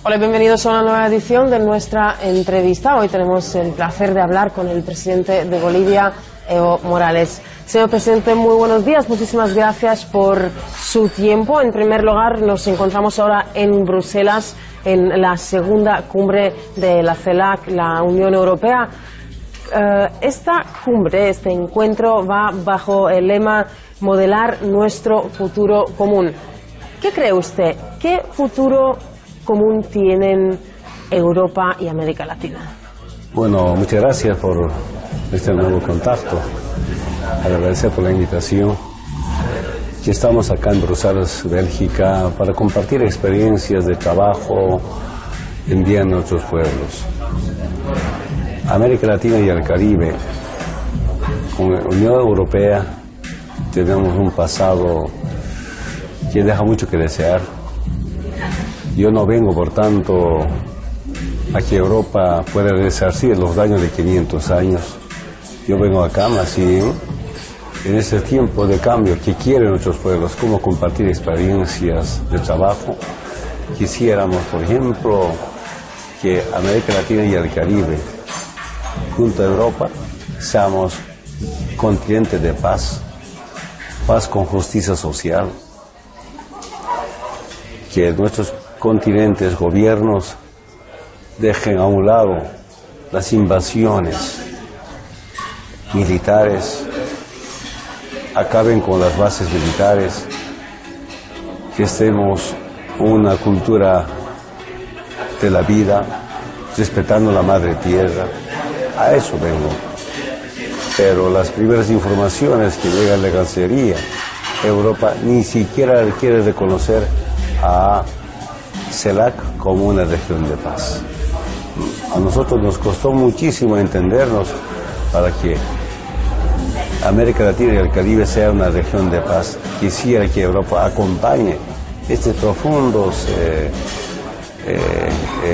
Hola, bienvenidos a una nueva edición de nuestra entrevista. Hoy tenemos el placer de hablar con el presidente de Bolivia, Evo Morales. Señor presidente, muy buenos días. Muchísimas gracias por su tiempo. En primer lugar, nos encontramos ahora en Bruselas, en la segunda cumbre de la CELAC, la Unión Europea. Esta cumbre, este encuentro, va bajo el lema Modelar nuestro futuro común. ¿Qué cree usted? ¿Qué futuro común tienen Europa y América Latina? Bueno, muchas gracias por este nuevo contacto. Agradecer por la invitación. Que estamos acá en Bruselas, Bélgica, para compartir experiencias de trabajo en bien de nuestros pueblos. América Latina y el Caribe, con la Unión Europea, tenemos un pasado que deja mucho que desear. Yo no vengo, por tanto, a que Europa pueda resarcir los daños de 500 años. Yo vengo acá más bien en ese tiempo de cambio que quieren nuestros pueblos, cómo compartir experiencias de trabajo. Quisiéramos, por ejemplo, que América Latina y el Caribe, junto a Europa, seamos continentes de paz, paz con justicia social, que nuestros continentes, gobiernos, dejen a un lado las invasiones militares, acaben con las bases militares, que estemos una cultura de la vida, respetando la madre tierra. A eso vengo. Pero las primeras informaciones que llegan de la Cancillería, Europa ni siquiera quiere reconocer a CELAC como una región de paz. A nosotros nos costó muchísimo entendernos para que América Latina y el Caribe sea una región de paz. Quisiera que Europa acompañe estos profundos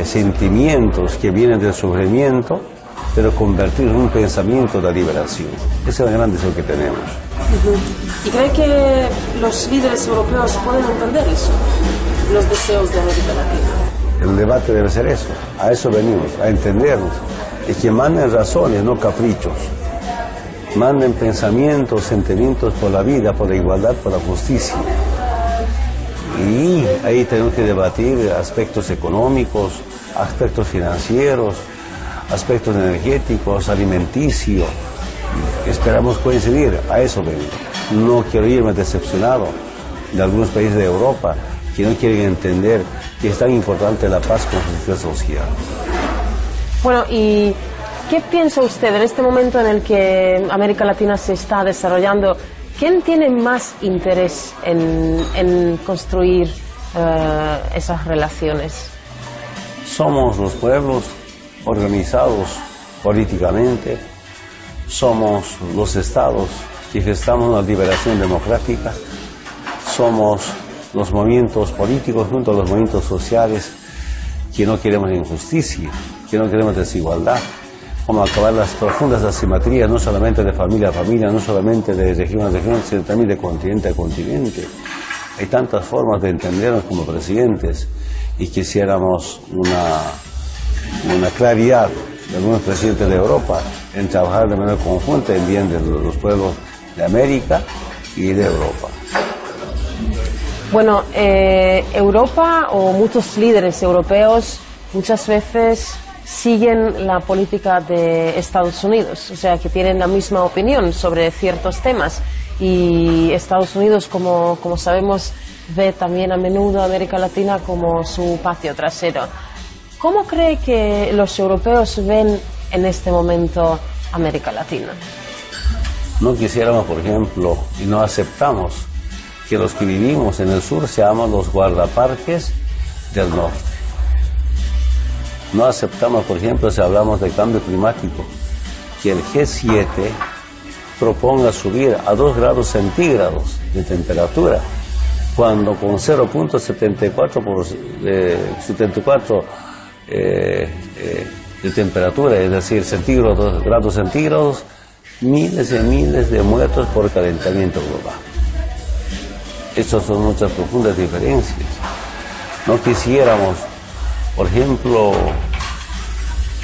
sentimientos que vienen del sufrimiento, pero convertirlos en un pensamiento de liberación. Ese es el gran deseo que tenemos. ¿Y cree que los líderes europeos pueden entender eso, los deseos de América Latina? El debate debe ser eso, a eso venimos, a entendernos, y que manden razones, no caprichos, manden pensamientos, sentimientos por la vida, por la igualdad, por la justicia. Y ahí tenemos que debatir aspectos económicos, aspectos financieros, aspectos energéticos, alimenticios. Esperamos coincidir, a eso vengo. No quiero irme decepcionado de algunos países de Europa que no quieren entender que es tan importante la paz con justicia social. Bueno, ¿y qué piensa usted en este momento en el que América Latina se está desarrollando? ¿Quién tiene más interés en construir esas relaciones? Somos los pueblos organizados políticamente, somos los estados que gestamos la liberación democrática, somos los movimientos políticos junto a los movimientos sociales que no queremos injusticia, que no queremos desigualdad, como acabar las profundas asimetrías, no solamente de familia a familia, no solamente de región a región, sino también de continente a continente. Hay tantas formas de entendernos como presidentes y quisiéramos una claridad de algunos presidentes de Europa en trabajar de manera conjunta en bien de los pueblos de América y de Europa. Bueno, Europa o muchos líderes europeos muchas veces siguen la política de Estados Unidos, o sea, que tienen la misma opinión sobre ciertos temas. Y Estados Unidos, como sabemos, ve también a menudo a América Latina como su patio trasero. ¿Cómo cree que los europeos ven en este momento América Latina? No quisiéramos, por ejemplo, y no aceptamos que los que vivimos en el sur seamos los guardaparques del norte. No aceptamos, por ejemplo, si hablamos de cambio climático, que el G7 proponga subir a 2 grados centígrados de temperatura, cuando con 0.74 de temperatura, es decir, 2 grados centígrados, miles y miles de muertos por calentamiento global. Estas son muchas profundas diferencias. No quisiéramos por ejemplo,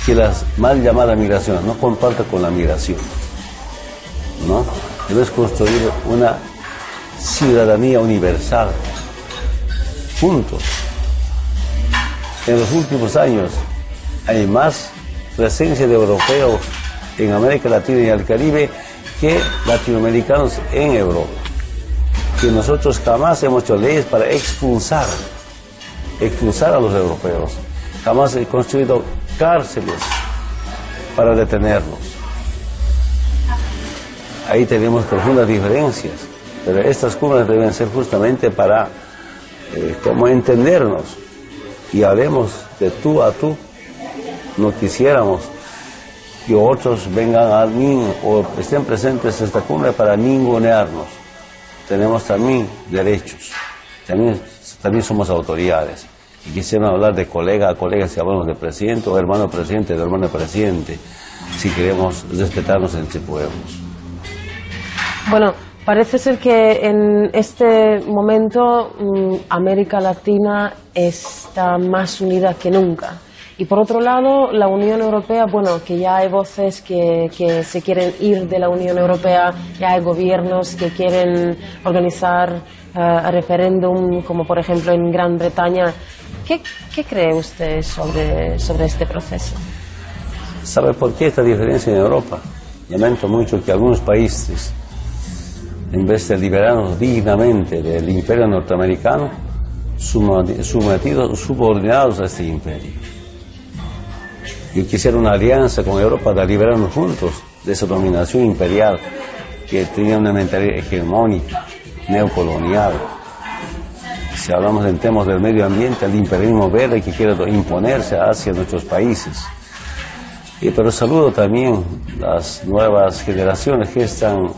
que la mal llamada migración no comparta con la migración, ¿no? Debes construir una ciudadanía universal, juntos. En los últimos años hay más presencia de europeos en América Latina y el Caribe que latinoamericanos en Europa. Que nosotros jamás hemos hecho leyes para expulsar a los europeos. Jamás he construido cárceles para detenerlos. Ahí tenemos profundas diferencias, pero estas cumbres deben ser justamente para como entendernos y hablemos de tú a tú. No quisiéramos que otros vengan a mí o estén presentes en esta cumbre para ningunearnos. Tenemos también derechos, también somos autoridades. Y quisiera hablar de colega a colega si hablamos de presidente o hermano presidente, de hermano presidente, si queremos respetarnos entre pueblos. Bueno, parece ser que en este momento América Latina está más unida que nunca. Y por otro lado, la Unión Europea, bueno, que ya hay voces que se quieren ir de la Unión Europea, ya hay gobiernos que quieren organizar referéndum, como por ejemplo en Gran Bretaña. ¿Qué cree usted sobre este proceso? ¿Sabe por qué esta diferencia en Europa? Lamento mucho que algunos países, en vez de liberarnos dignamente del imperio norteamericano, subordinados a este imperio. Yo quisiera una alianza con Europa para liberarnos juntos de esa dominación imperial que tenía una mentalidad hegemónica, neocolonial. Si hablamos en temas del medio ambiente, el imperialismo verde que quiere imponerse hacia nuestros países. Pero saludo también las nuevas generaciones que están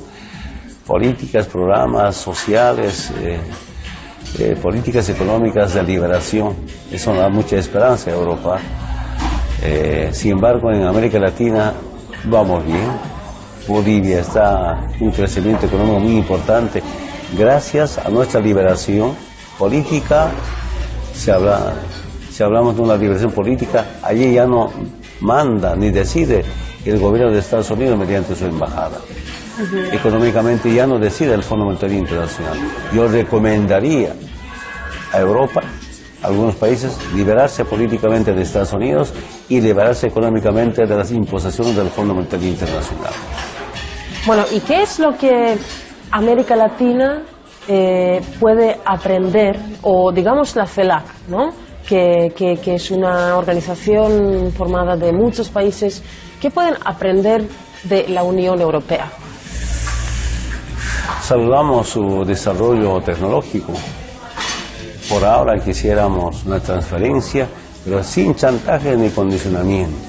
políticas, programas sociales, políticas económicas de liberación. Eso da mucha esperanza a Europa. Sin embargo, en América Latina vamos bien. Bolivia está en un crecimiento económico muy importante gracias a nuestra liberación política. Si hablamos de una liberación política, allí ya no manda ni decide el gobierno de Estados Unidos mediante su embajada. Económicamente ya no decide el Fondo Monetario Internacional. Yo recomendaría a Europa, a algunos países, liberarse políticamente de Estados Unidos y liberarse económicamente de las imposiciones del Fondo Monetario Internacional. Bueno, ¿y qué es lo que América Latina puede aprender, o digamos la CELAC, ¿no? que es una organización formada de muchos países, ¿qué pueden aprender de la Unión Europea? Saludamos su desarrollo tecnológico. Por ahora quisiéramos una transferencia, pero sin chantaje ni condicionamientos.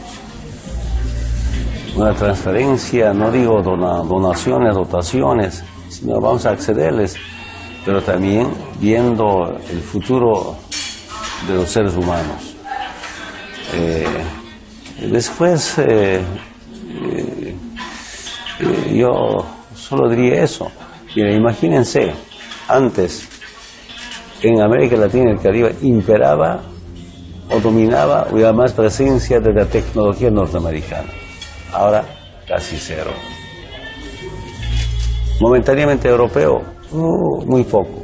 Una transferencia, no digo donaciones, dotaciones, sino vamos a accederles, pero también viendo el futuro de los seres humanos. Después, yo solo diría eso. Mira, imagínense, antes en América Latina y el Caribe imperaba o dominaba o había más presencia de la tecnología norteamericana. Ahora casi cero. Momentáneamente europeo, muy poco.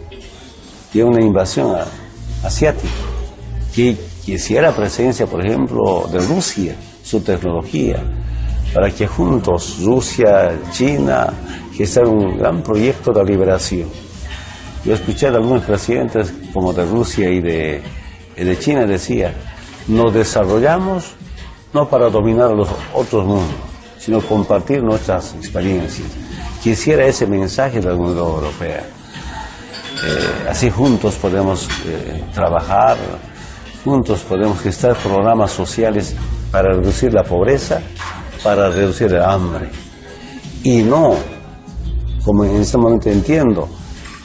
Y una invasión asiática que quisiera presencia, por ejemplo, de Rusia, su tecnología, para que juntos Rusia, China, que sea un gran proyecto de liberación. Yo escuché de algunos presidentes como de Rusia y de China, decía, nos desarrollamos no para dominar a los otros mundos, sino compartir nuestras experiencias. Quisiera ese mensaje de la Unión Europea. Así juntos podemos trabajar, juntos podemos gestar programas sociales para reducir la pobreza, para reducir el hambre. Y no, como en este momento entiendo,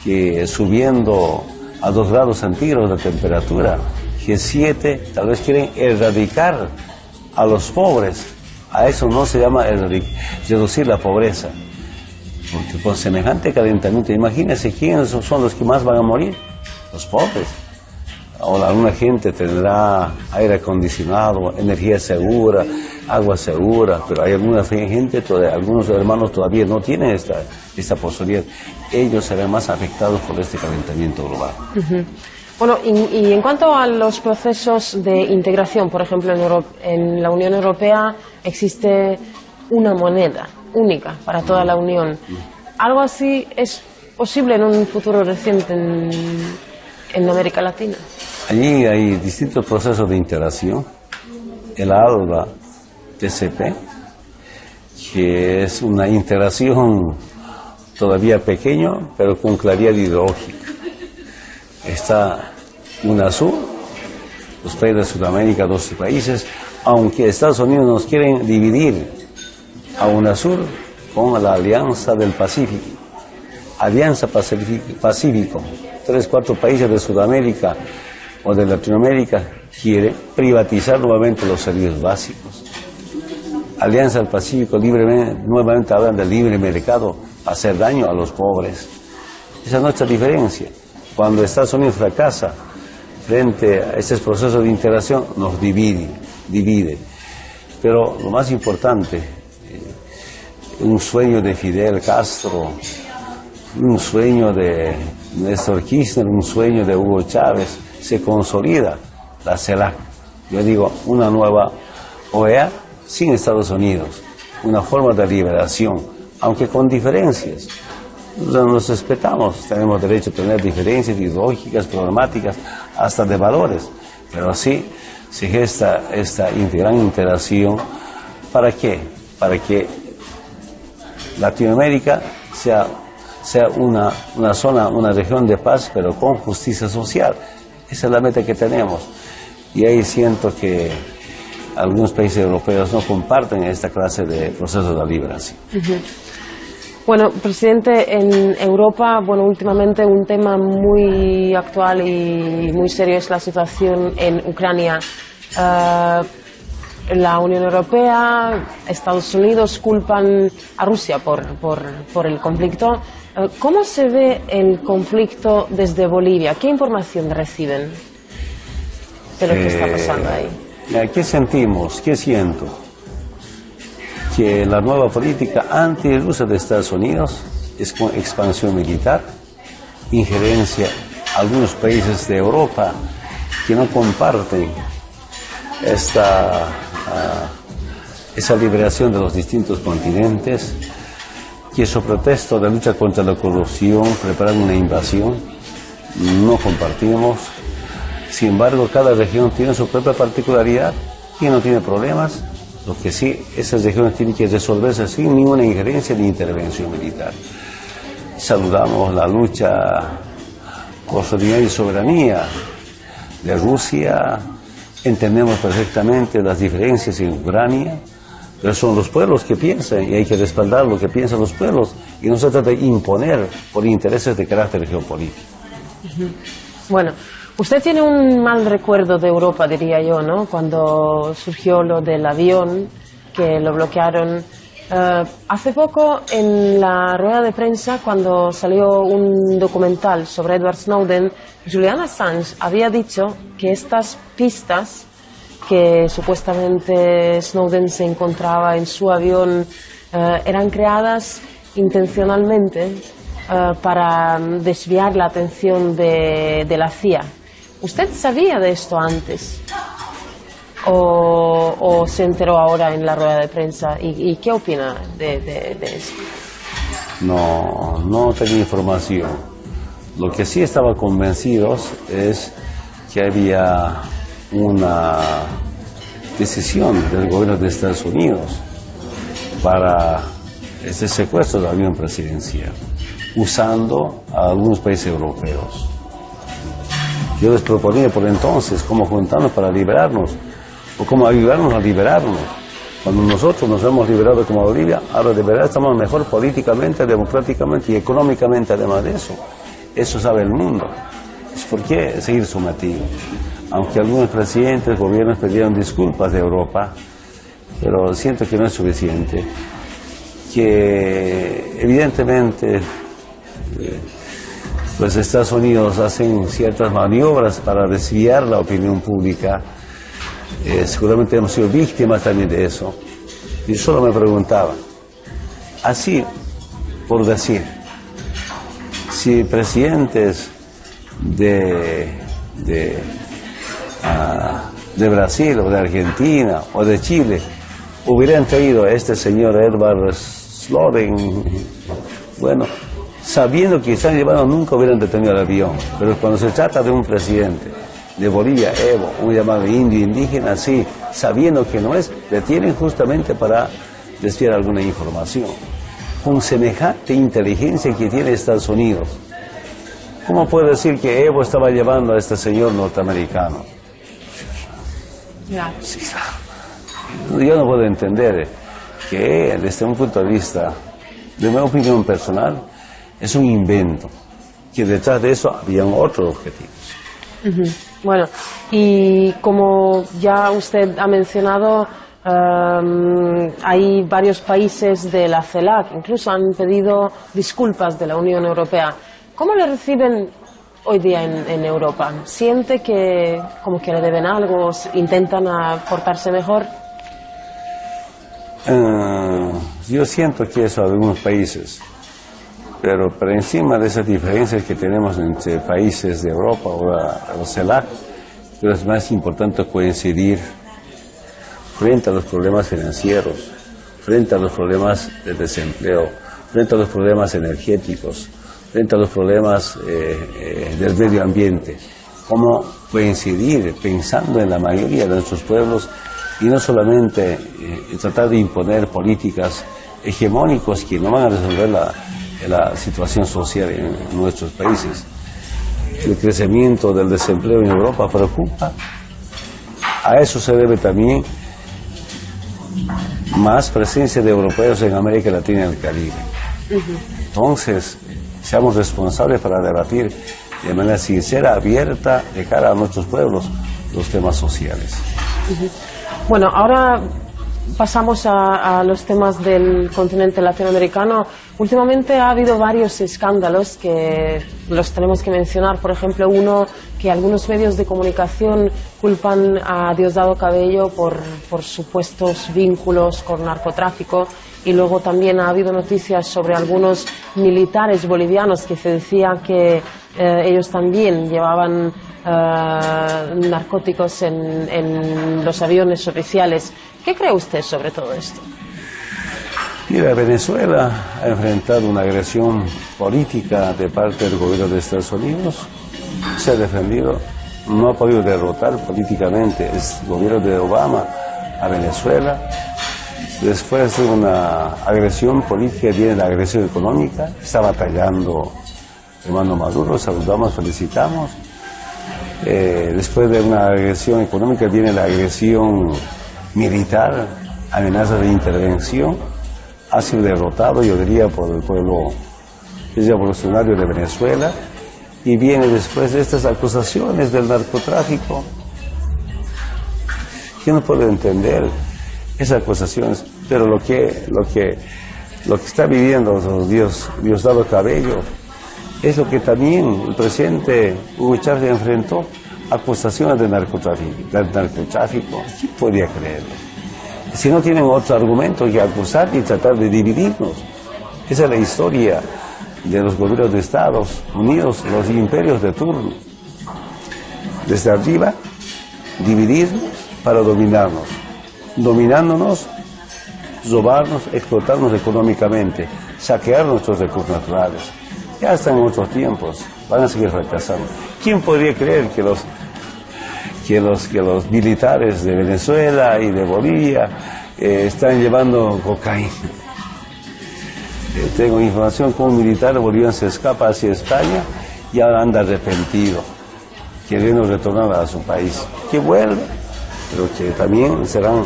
que subiendo a 2 grados centígrados la temperatura, G7 tal vez quieren erradicar a los pobres. A eso no se llama reducir la pobreza. Porque con semejante calentamiento, imagínense quiénes son los que más van a morir, los pobres. Ahora, alguna gente tendrá aire acondicionado, energía segura, agua segura, pero hay alguna gente, algunos hermanos todavía no tienen esta posibilidad. Ellos serán más afectados por este calentamiento global. Bueno, y en cuanto a los procesos de integración, por ejemplo, en la Unión Europea existe una moneda única para toda la Unión. ¿Algo así es posible en un futuro reciente en América Latina? Allí hay distintos procesos de integración. El ALBA TCP, que es una integración todavía pequeña, pero con claridad ideológica. Está UNASUR, los países de Sudamérica, 12 países, aunque Estados Unidos nos quieren dividir a UNASUR con la Alianza del Pacífico. Alianza Pacífico, 3-4 países de Sudamérica o de Latinoamérica quiere privatizar nuevamente los servicios básicos. Alianza del Pacífico nuevamente hablan del libre mercado para hacer daño a los pobres. Esa es nuestra diferencia. Cuando Estados Unidos fracasa frente a este proceso de integración, nos divide. Pero lo más importante, un sueño de Fidel Castro, un sueño de Néstor Kirchner, un sueño de Hugo Chávez, se consolida la CELAC. Yo digo, una nueva OEA sin Estados Unidos, una forma de liberación, aunque con diferencias. Nos respetamos, tenemos derecho a tener diferencias ideológicas, programáticas, hasta de valores, pero así se gesta esta gran integración. ¿Para qué? Para que Latinoamérica sea una zona, una región de paz, pero con justicia social. Esa es la meta que tenemos. Y ahí siento que algunos países europeos no comparten esta clase de procesos de liberación. Bueno, presidente, en Europa, últimamente un tema muy actual y muy serio es la situación en Ucrania. La Unión Europea, Estados Unidos culpan a Rusia por el conflicto. ¿Cómo se ve el conflicto desde Bolivia? ¿Qué información reciben de lo que está pasando ahí? ¿Qué sentimos? ¿Qué siento? Que la nueva política anti-rusa de Estados Unidos es con expansión militar, injerencia a algunos países de Europa que no comparten esa liberación de los distintos continentes, que su pretexto de lucha contra la corrupción preparan una invasión, no compartimos. Sin embargo, cada región tiene su propia particularidad y no tiene problemas. Lo que sí, esas regiones tienen que resolverse sin ninguna injerencia ni intervención militar. Saludamos la lucha por soberanía y soberanía de Rusia, entendemos perfectamente las diferencias en Ucrania, pero son los pueblos que piensan y hay que respaldar lo que piensan los pueblos y no se trata de imponer por intereses de carácter geopolítico. Bueno, usted tiene un mal recuerdo de Europa, diría yo, ¿no? Cuando surgió lo del avión, que lo bloquearon. Hace poco, en la rueda de prensa, cuando salió un documental sobre Edward Snowden, Julian Assange había dicho que estas pistas que supuestamente Snowden se encontraba en su avión eran creadas intencionalmente para desviar la atención de la CIA. ¿Usted sabía de esto antes? ¿O se enteró ahora en la rueda de prensa? ¿Y qué opina de eso? No tenía información. Lo que sí estaba convencidos es que había una decisión del gobierno de Estados Unidos para este secuestro del avión presidencial, usando a algunos países europeos. Yo les proponía por entonces cómo juntarnos para liberarnos, o cómo ayudarnos a liberarnos. Cuando nosotros nos hemos liberado como Bolivia, ahora de verdad estamos mejor políticamente, democráticamente y económicamente, además de eso. Eso sabe el mundo. ¿Por qué seguir sometidos? Aunque algunos presidentes, gobiernos pidieron disculpas de Europa, pero siento que no es suficiente. Que evidentemente pues Estados Unidos hacen ciertas maniobras para desviar la opinión pública. Seguramente hemos sido víctimas también de eso. Y solo me preguntaba, así, por decir, si presidentes de Brasil o de Argentina o de Chile hubieran traído a este señor Edward Snowden, bueno, sabiendo que están llevando, nunca hubieran detenido el avión. Pero cuando se trata de un presidente de Bolivia, Evo, un llamado indio indígena, sí, sabiendo que no es, detienen justamente para desviar alguna información. Con semejante inteligencia que tiene Estados Unidos, ¿cómo puede decir que Evo estaba llevando a este señor norteamericano? Ya. Sí, claro. Yo no puedo entender que desde un punto de vista, de mi opinión personal, es un invento, que detrás de eso habían otros objetivos. Bueno, y como ya usted ha mencionado, hay varios países de la CELAC, incluso han pedido disculpas de la Unión Europea. ¿Cómo le reciben hoy día en Europa? ¿Siente que como que le deben algo, intentan portarse mejor? Yo siento que eso en algunos países, pero por encima de esas diferencias que tenemos entre países de Europa o la CELAC, creo que es más importante coincidir frente a los problemas financieros, frente a los problemas de desempleo, frente a los problemas energéticos, frente a los problemas del medio ambiente. Cómo coincidir pensando en la mayoría de nuestros pueblos y no solamente tratar de imponer políticas hegemónicas que no van a resolver la situación social en nuestros países. El crecimiento del desempleo en Europa preocupa. A eso se debe también más presencia de europeos en América Latina y el Caribe. Entonces, seamos responsables para debatir de manera sincera, abierta, de cara a nuestros pueblos, los temas sociales. Bueno, ahora pasamos a los temas del continente latinoamericano. Últimamente ha habido varios escándalos que los tenemos que mencionar. Por ejemplo, uno que algunos medios de comunicación culpan a Diosdado Cabello por supuestos vínculos con narcotráfico. Y luego también ha habido noticias sobre algunos militares bolivianos que se decía que ellos también llevaban narcóticos en los aviones oficiales. ¿Qué cree usted sobre todo esto? Mira, Venezuela ha enfrentado una agresión política de parte del gobierno de Estados Unidos, se ha defendido, no ha podido derrotar políticamente el gobierno de Obama a Venezuela. Después de una agresión política viene la agresión económica, está batallando hermano Maduro, saludamos, felicitamos. Después de una agresión económica viene la agresión militar, amenazas de intervención. Ha sido derrotado, yo diría, por el pueblo revolucionario de Venezuela. Y viene después de estas acusaciones del narcotráfico. Yo no puedo entender esas acusaciones, pero lo que está viviendo Diosdado Cabello es lo que también el presidente Hugo Chávez enfrentó, acusaciones de narcotráfico. ¿Quién podría creerlo? Si no tienen otro argumento que acusar y tratar de dividirnos. Esa es la historia de los gobiernos de Estados Unidos, los imperios de turno. Desde arriba, dividirnos para dominarnos. Dominándonos, robarnos, explotarnos económicamente, saquear nuestros recursos naturales. Ya están en otros tiempos, van a seguir fracasando. ¿Quién podría creer que los militares de Venezuela y de Bolivia están llevando cocaína? Tengo información que un militar boliviano se escapa hacia España y ahora anda arrepentido, queriendo retornar a su país. Que vuelve, pero que también serán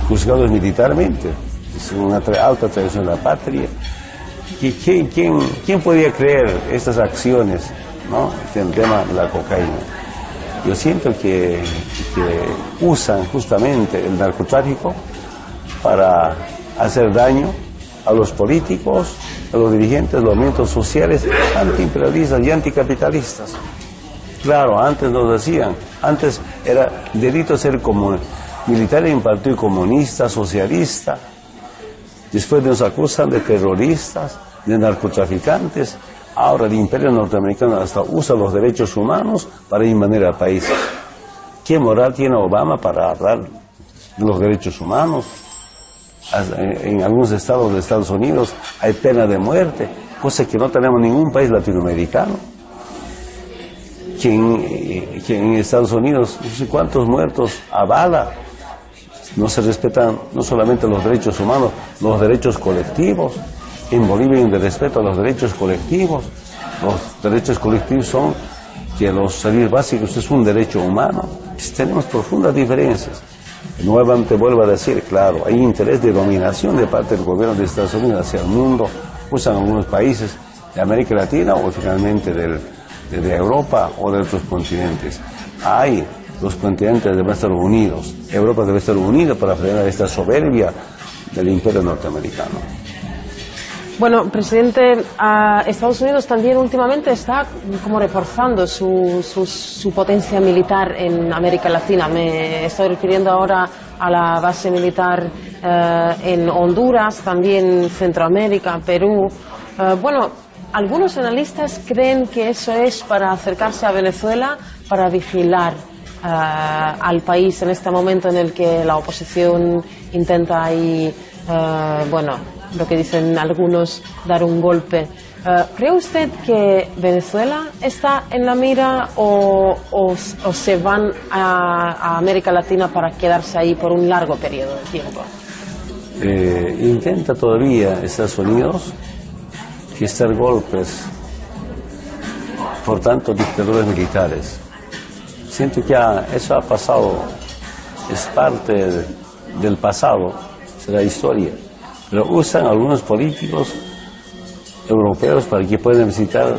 juzgados militarmente. Es una alta traición a la patria. ¿Quién podría creer estas acciones, ¿no? En el tema de la cocaína? Yo siento que usan justamente el narcotráfico para hacer daño a los políticos, a los dirigentes de los movimientos sociales antiimperialistas y anticapitalistas. Claro, antes nos decían, antes era delito ser militar en un partido comunista, socialista. Después nos acusan de terroristas, de narcotraficantes. Ahora el imperio norteamericano hasta usa los derechos humanos para invadir al país. ¿Qué moral tiene Obama para hablar de los derechos humanos? En algunos estados de Estados Unidos hay pena de muerte, cosa que no tenemos en ningún país latinoamericano. Que en Estados Unidos, no sé cuántos muertos a bala. No se respetan no solamente los derechos humanos, los derechos colectivos. En Bolivia hay un respeto a los derechos colectivos. Los derechos colectivos son que los servicios básicos es un derecho humano. Tenemos profundas diferencias. Nuevamente vuelvo a decir, claro, hay interés de dominación de parte del gobierno de Estados Unidos hacia el mundo, usan algunos países de América Latina o finalmente de Europa o de otros continentes. Los continentes deben estar unidos. Europa debe estar unida para frenar esta soberbia del imperio norteamericano. Bueno, presidente, Estados Unidos también últimamente está como reforzando su potencia militar en América Latina. Me estoy refiriendo ahora a la base militar en Honduras, también Centroamérica, Perú. Bueno, algunos analistas creen que eso es para acercarse a Venezuela, para vigilar al país en este momento en el que la oposición intenta ahí, lo que dicen algunos, dar un golpe. ¿Cree usted que Venezuela está en la mira o se van a América Latina para quedarse ahí por un largo periodo de tiempo? Intenta todavía Estados Unidos gestar golpes, por tanto, dictadores militares. Siento que eso ha pasado, es parte del pasado, de la historia. Pero usan algunos políticos europeos para que puedan visitar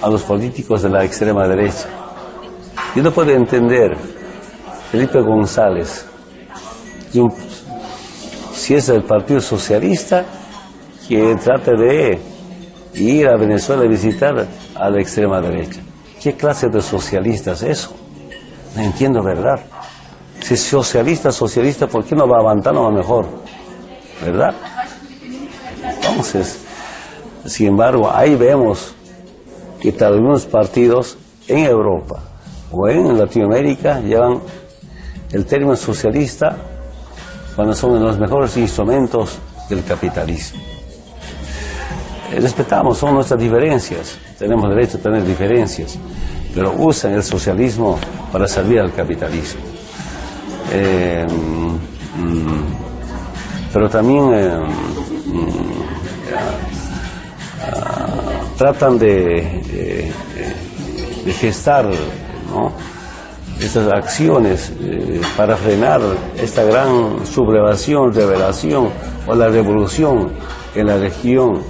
a los políticos de la extrema derecha. Yo no puedo entender Felipe González, si es el Partido Socialista, que trata de ir a Venezuela a visitar a la extrema derecha. ¿Qué clase de socialista es eso? No entiendo, ¿verdad? Si es socialista, ¿por qué no va avanzando a lo mejor? ¿Verdad? Entonces, sin embargo, ahí vemos que algunos partidos en Europa o en Latinoamérica llevan el término socialista cuando son los mejores instrumentos del capitalismo. Respetamos, son nuestras diferencias, tenemos derecho a tener diferencias, pero usan el socialismo para servir al capitalismo. Pero también tratan de gestar, ¿no?, estas acciones para frenar esta gran sublevación, revelación o la revolución en la región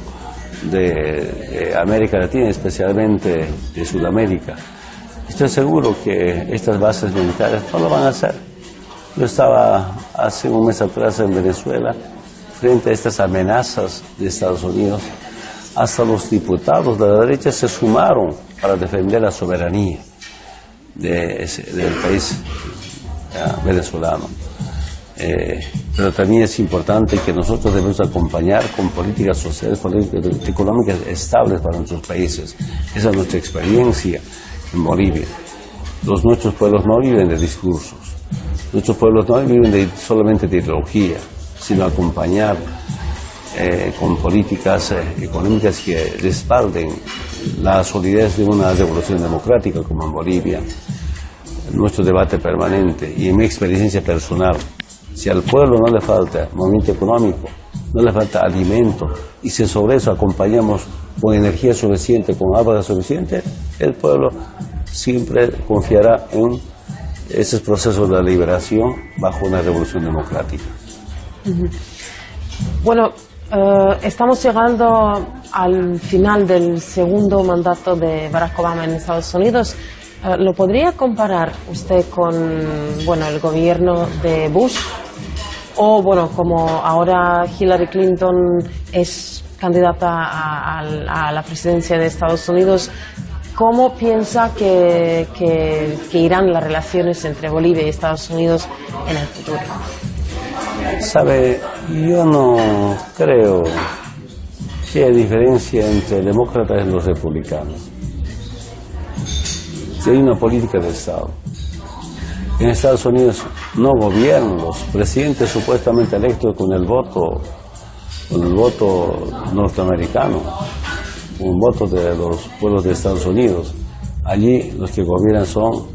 de América Latina, especialmente de Sudamérica. Estoy seguro que estas bases militares no lo van a hacer. Yo estaba hace un mes atrás en Venezuela frente a estas amenazas de Estados Unidos. Hasta los diputados de la derecha se sumaron para defender la soberanía del país venezolano. Pero también es importante que nosotros debemos acompañar con políticas sociales, políticas económicas estables para nuestros países. Esa es nuestra experiencia en Bolivia. Nuestros pueblos no viven de discursos, nuestros pueblos no viven solamente de ideología, sino acompañar con políticas económicas que respalden la solidez de una revolución democrática como en Bolivia. Nuestro debate permanente y en mi experiencia personal, si al pueblo no le falta movimiento económico, no le falta alimento, y si sobre eso acompañamos con energía suficiente, con agua suficiente, el pueblo siempre confiará en esos procesos de liberación bajo una revolución democrática. Bueno, estamos llegando al final del segundo mandato de Barack Obama en Estados Unidos. ¿Lo podría comparar usted con el gobierno de Bush o bueno, como ahora Hillary Clinton es candidata a la presidencia de Estados Unidos, ¿cómo piensa que irán las relaciones entre Bolivia y Estados Unidos en el futuro? Sabe, yo no creo que haya diferencia entre demócratas y los republicanos. Si hay una política de Estado. En Estados Unidos no gobiernan los presidentes supuestamente electos con el voto norteamericano, un voto de los pueblos de Estados Unidos. Allí los que gobiernan son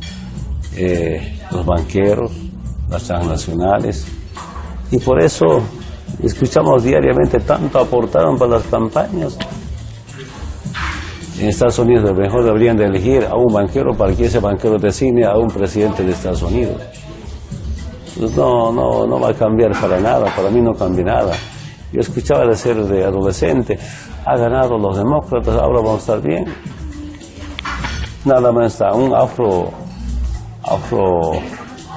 los banqueros, las transnacionales, y por eso escuchamos diariamente tanto aportaron para las campañas. En Estados Unidos mejor deberían de elegir a un banquero para que ese banquero designe a un presidente de Estados Unidos. Pues no va a cambiar para nada, para mí no cambia nada. Yo escuchaba de ser de adolescente, ha ganado los demócratas, ahora vamos a estar bien. Nada más está un afro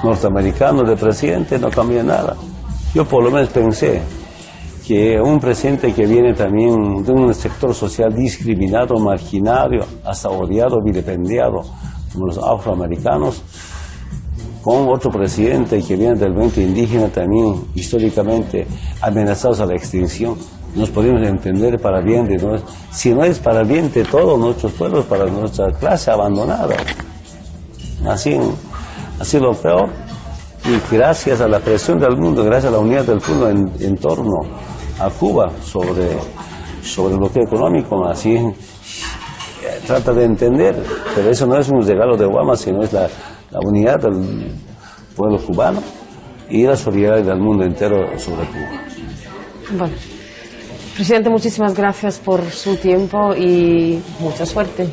norteamericano de presidente, no cambia nada. Yo por lo menos pensé que un presidente que viene también de un sector social discriminado, marginado, hasta odiado, vilipendiado, como los afroamericanos, con otro presidente que viene del movimiento indígena también históricamente amenazados a la extinción, nos podemos entender para bien de nosotros, si no es para bien de todos nuestros pueblos, para nuestra clase abandonada. Así lo peor, y gracias a la presión del mundo, gracias a la unidad del pueblo en torno a Cuba sobre el bloqueo económico, así trata de entender, pero eso no es un regalo de Obama, sino es la unidad del pueblo cubano y la solidaridad del mundo entero sobre Cuba. Bueno, presidente, muchísimas gracias por su tiempo y mucha suerte.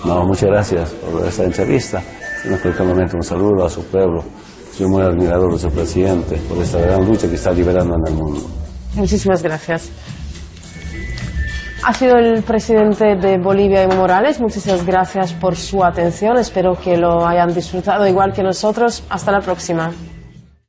No, muchas gracias por esta entrevista. En cualquier momento un saludo a su pueblo. Soy muy admirador de su presidente por esta gran lucha que está liderando en el mundo. Muchísimas gracias. Ha sido el presidente de Bolivia, Evo Morales. Muchísimas gracias por su atención. Espero que lo hayan disfrutado igual que nosotros. Hasta la próxima.